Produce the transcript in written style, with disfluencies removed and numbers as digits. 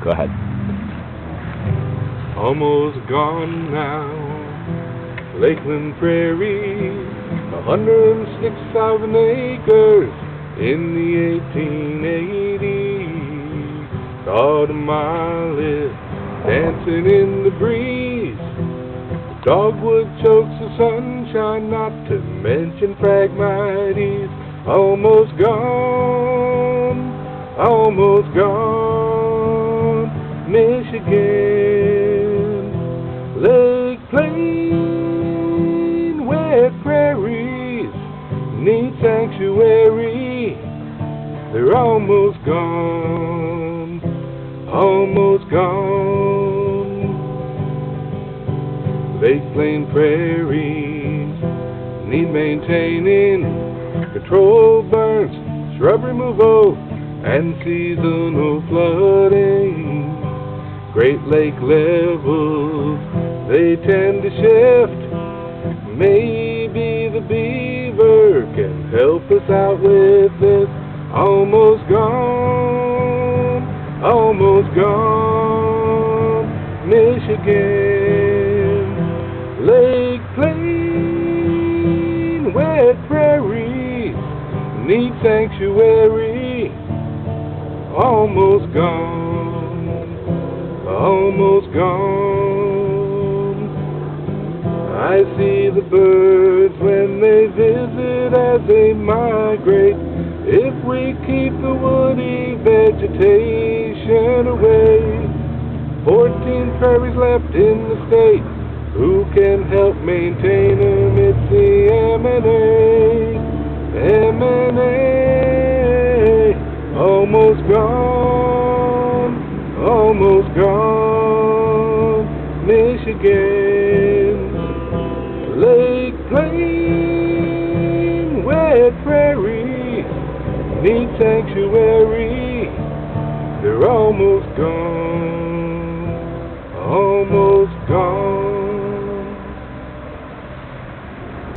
Go ahead. Almost gone now, Lakeland Prairie, 106,000 acres in the 1880s. Thought of Miley dancing in the breeze. The dogwood chokes the sunshine, not to mention Phragmites. Almost gone, almost gone, Michigan. Lake Plain, wet prairies, need sanctuary. They're almost gone, almost gone. Lake Plain prairies need maintaining, control burns, shrub removal, and seasonal flooding. Great Lake levels, they tend to shift. Maybe the beaver can help us out with this. Almost gone, almost gone, Michigan. Lake Plain, wet prairies, need sanctuary. Almost gone, almost gone. I see the birds when they visit as they migrate. If we keep the woody vegetation away, 14 prairies left in the state. Who can help maintain them? It's the M&A, M&A. Almost gone, almost gone, Michigan. Lake Plain, wet prairies, need sanctuary. They're almost gone, almost gone.